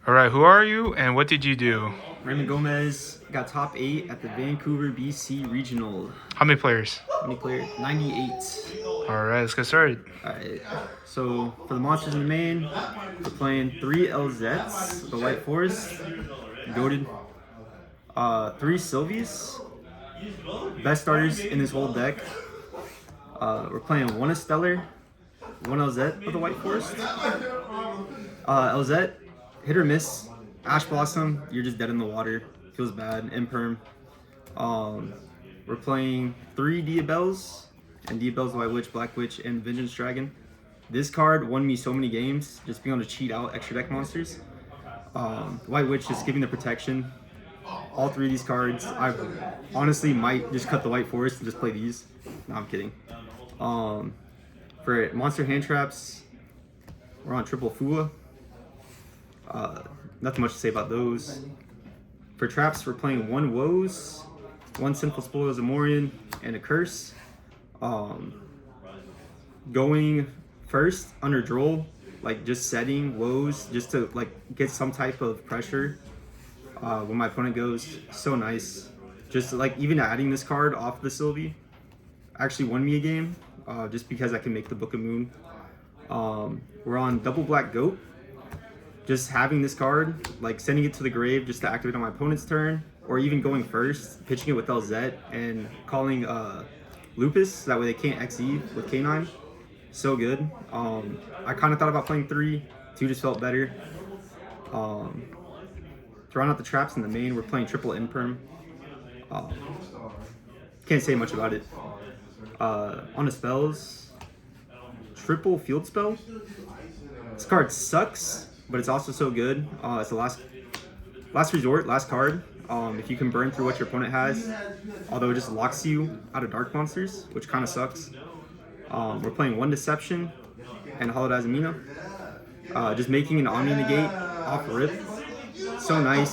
All right, who are you and what did you do? Raymond Gomez got top 8 at the Vancouver, BC Regional. How many players? How many players? 98. All right, let's get started. Alright, so for the monsters in the main, we're playing 3 LZs, the White Forest, goated, 3 Sylvies, best starters in this whole deck. We're playing 1 Stellar, 1 LZ of the White Forest. LZ, hit or miss. Ash Blossom, you're just dead in the water. Feels bad. Imperm. We're playing 3 Diabelles, and Diabelles, White Witch, Black Witch, and Vengeance Dragon. This card won me so many games, just being able to cheat out extra deck monsters. White Witch just giving the protection. All 3 of these cards, I honestly might just cut the White Forest and just play these. No, I'm kidding. For monster hand traps, we're on triple Fua. Nothing much to say about those. For traps, we're playing 1 Woes, 1 Sinful Spoils of Morian, and a Curse. Going first under Droll, like just setting Woes just to like get some type of pressure when my opponent goes. So nice. Just like even adding this card off the Sylvie actually won me a game just because I can make the Book of Moon. We're on double Black Goat. Just having this card, like sending it to the grave just to activate on my opponent's turn, or even going first, pitching it with LZ and calling Lupus, so that way they can't XE with K9. So good. I kind of thought about playing 3, 2 just felt better. Throwing out the traps in the main, we're playing triple Imperm. Can't say much about it. On the spells, triple Field Spell. This card sucks, but it's also so good. It's the last resort, last card. If you can burn through what your opponent has, although it just locks you out of dark monsters, which kind of sucks. We're playing 1 Deception and Hollowed Azamina. Just making an Omni Negate off rip. So nice.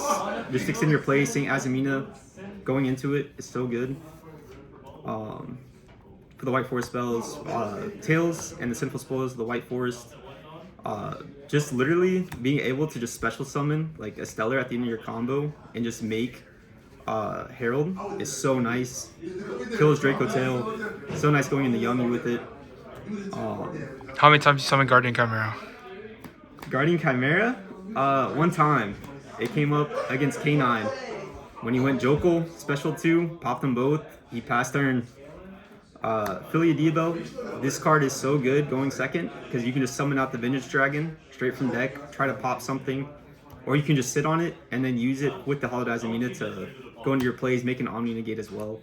Just extend your play, Saint Azamina going into it is so good. For the White Forest spells, Tails and the Sinful Spoils of the White Forest. Just literally being able to just special summon like a Stellar at the end of your combo and just make Herald is so nice. Kills Draco Tail. So nice going into Yummy with it. How many times you summon Guardian Chimera? Guardian Chimera? 1 time. It came up against K9. When he went Jokal, special 2, popped them both. He passed turn. Philia Diabelle, this card is so good going second because you can just summon out the Vengeance Dragon straight from deck, try to pop something, or you can just sit on it and then use it with the Hollowed Azamina to go into your plays, make an Omni Negate as well.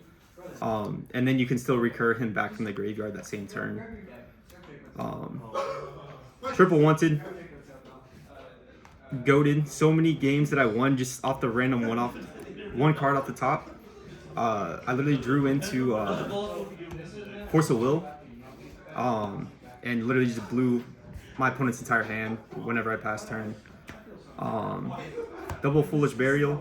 And then you can still recur him back from the graveyard that same turn. Triple Wanted, goated. So many games that I won just off the random one card off the top. I literally drew into Force of Will, and literally just blew my opponent's entire hand whenever I passed turn. Double Foolish Burial,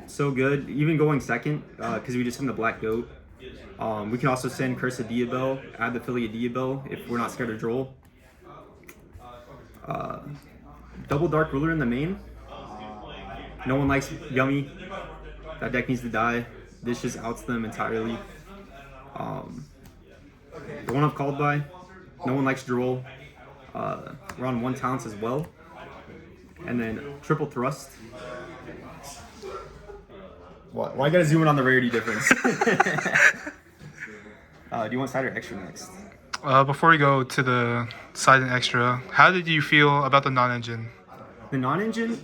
so good. Even going second, because we just send the Black Goat. We can also send Curse of Diabelle, add the Philia Diabelle if we're not scared of Droll. Double Dark Ruler in the main. No one likes Yummy. That deck needs to die. This just outs them entirely. The one I've called by, no one likes Droll. We're on 1 Talents as well. And then triple Thrust. Why I gotta zoom in on the rarity difference? Do you want side or extra next? Before we go to the side and extra, how did you feel about the non-engine? The non-engine,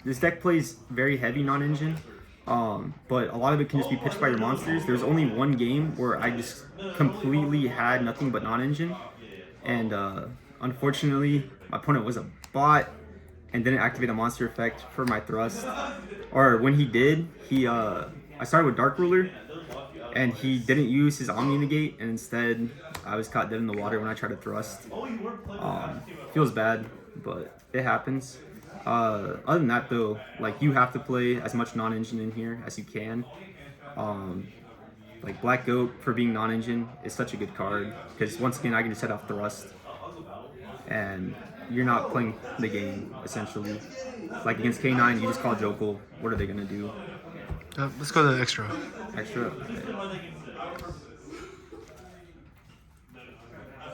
this deck plays very heavy non-engine. But a lot of it can just be pitched by your monsters. There's only 1 game where I just completely had nothing but non-engine, and unfortunately my opponent was a bot and didn't activate a monster effect for my thrust. Or when he did, I started with Dark Ruler and he didn't use his Omni Negate, and instead I was caught dead in the water when I tried to thrust. Feels bad, but it happens. Other than that though, like you have to play as much non-engine in here as you can. Like Black Goat for being non-engine is such a good card because once again I can just set off Thrust, and you're not playing the game essentially. Like against K9, you just call Jokel. What are they gonna do? Let's go to the extra. Extra. Okay.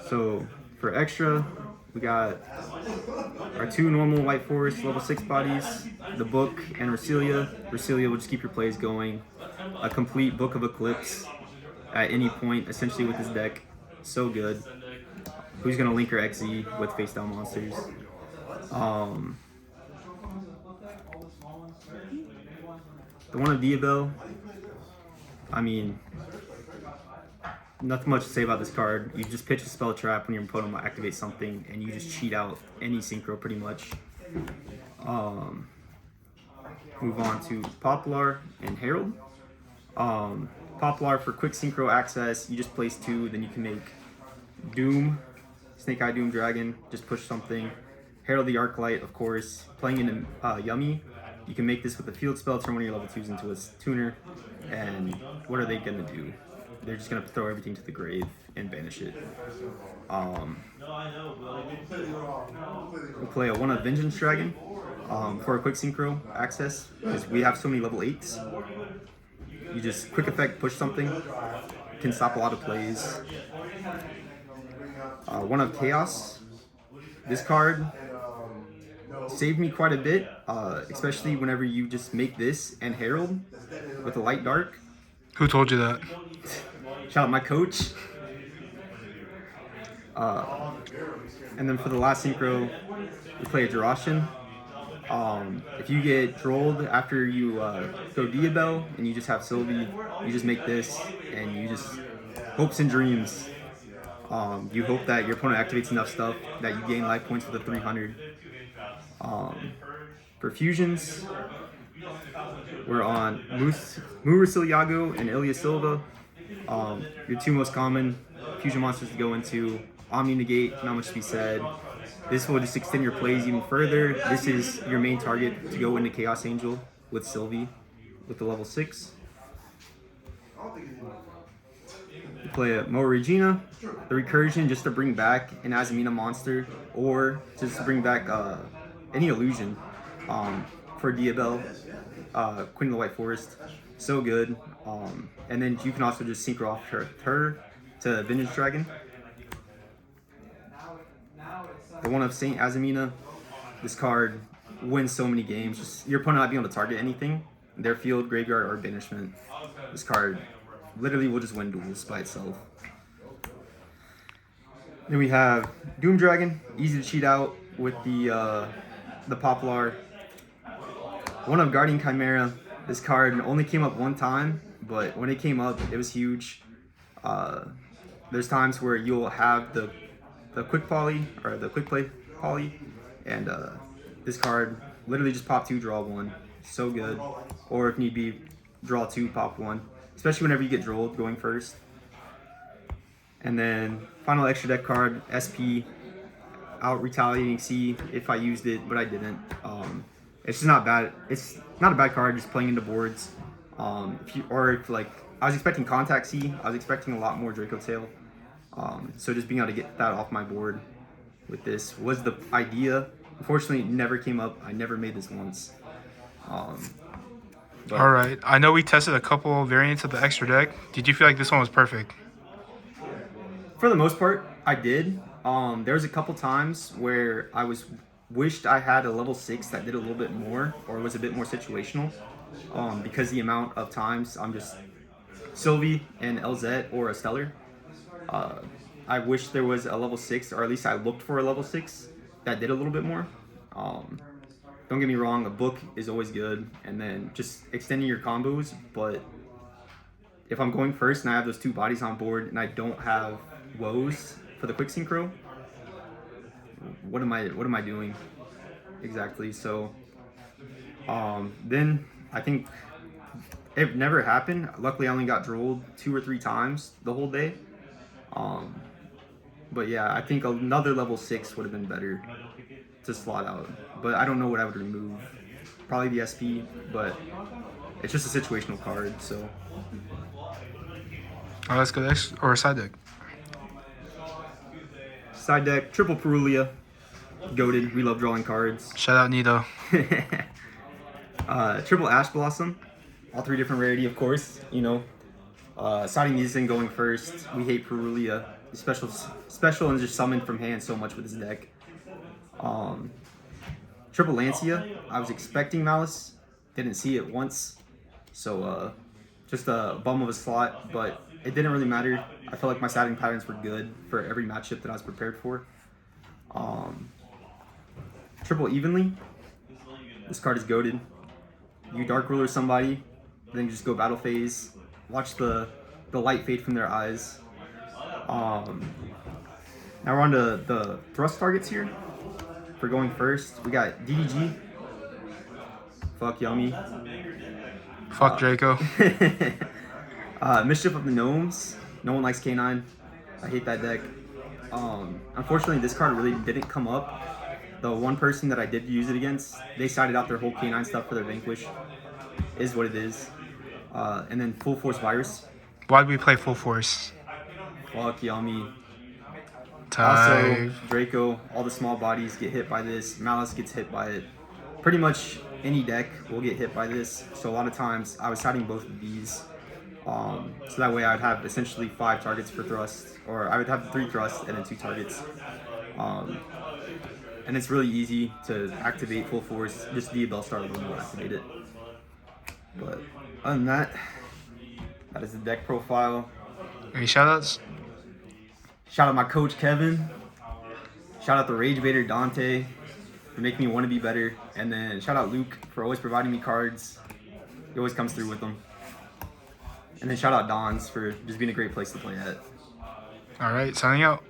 So for extra, we got our 2 normal White Forest level 6 bodies, the Book and Resilia. Resilia will just keep your plays going. A complete Book of Eclipse at any point, essentially with this deck. So good. Who's gonna link her XZ with face down monsters? Um, the one of Diabel, I mean, nothing much to say about this card. You just pitch a spell trap when your opponent will activate something, and you just cheat out any synchro pretty much. Move on to Poplar and Herald. Poplar for quick synchro access. You just place 2, then you can make Doom, Snake Eye Doom Dragon. Just push something. Herald the Arclight, of course. Playing in Yummy. You can make this with a field spell, turn one of your level 2s into a tuner. And what are they gonna do? They're just gonna throw everything to the grave and banish it. We'll play a 1 of Vengeance Dragon for a quick synchro access because we have so many level 8s. You just quick effect push something, can stop a lot of plays. 1 of Chaos. This card saved me quite a bit, especially whenever you just make this and Herald with a light dark. Who told you that? Shout out my coach. And then for the last synchro, we play a Jirachian. If you get trolled after you go Diabel and you just have Sylvie, you just make this and you just hopes and dreams. You hope that your opponent activates enough stuff that you gain life points for the 300. For fusions, we're on Muraciliago and Ilya Silva. Your 2 most common fusion monsters to go into. Omni Negate, not much to be said. This will just extend your plays even further. This is your main target to go into Chaos Angel with Sylvie with the level 6. You play a Mo Regina, the Recursion just to bring back an Azamina monster or just to bring back any illusion for Diabel, Queen of the White Forest. So good. And then you can also just synchro off her to Vengeance Dragon. The 1 of Saint Azamina. This card wins so many games. Just your opponent not being able to target anything. Their field, graveyard, or banishment. This card literally will just win duels by itself. Then we have Doom Dragon. Easy to cheat out with the Poplar. 1 of Guardian Chimera. This card only came up 1 time, but when it came up, it was huge. There's times where you'll have the quick poly or the quick play poly, and this card literally just pop 2, draw 1. So good. Or if need be, draw 2, pop 1. Especially whenever you get drolled going first. And then final extra deck card, SP, out Retaliating C if I used it, but I didn't. It's just not bad. It's not a bad card, just playing into boards. If like I was expecting Contact C, I was expecting a lot more Draco Tail. So just being able to get that off my board with this was the idea. Unfortunately, it never came up. I never made this once. All right. I know we tested a couple variants of the extra deck. Did you feel like this one was perfect? For the most part, I did. There was a couple times where I wished I had a level 6 that did a little bit more or was a bit more situational. Because the amount of times I'm just Sylvie and LZ or a Stellar. I wish there was a level 6, or at least I looked for a level 6 that did a little bit more. Don't get me wrong, a book is always good, and then just extending your combos, but if I'm going first and I have those 2 bodies on board and I don't have woes for the quick synchro, what am I doing exactly? So then I think it never happened. Luckily I only got drolled 2 or 3 times the whole day. But yeah, I think another level 6 would have been better to slot out. But I don't know what I would remove. Probably the SP, but it's just a situational card, so. Let's go next, or side deck. Side deck, triple Perulia. Goated. We love drawing cards. Shout out Nito. Triple Ash Blossom. All 3 different rarity, of course. You know. Siding Musician going first. We hate Perulia. Special and just summoned from hand so much with his deck. Triple Lancia. I was expecting Malice. Didn't see it once. So just a bum of a slot, but it didn't really matter. I felt like my siding patterns were good for every matchup that I was prepared for. Triple Evenly. This card is goated. You Dark Ruler somebody, then you just go battle phase. Watch the light fade from their eyes. Now we're on to the thrust targets here. For going first, we got DDG. Fuck Yummy. Fuck Draco. Mischief of the Gnomes. No one likes K9. I hate that deck. Unfortunately, this card really didn't come up. The one person that I did use it against, they sided out their whole K9 stuff for their Vanquish. Is what it is. And then Full Force Virus. Why did we play Full Force? Fuck Yummy. Type. Also, Draco, all the small bodies get hit by this. Malice gets hit by it. Pretty much any deck will get hit by this. So a lot of times I was siding both of these. So that way I would have essentially 5 targets for thrust. Or I would have 3 thrusts and then 2 targets. And it's really easy to activate Full Force. Just the Bellstar alone will activate it. But other than that, that is the deck profile. Any shoutouts? Shout out my coach Kevin. Shout out the Rage Baiter Dante for making me want to be better. And then shout out Luke for always providing me cards. He always comes through with them. And then shout out Don's for just being a great place to play at. All right, signing out.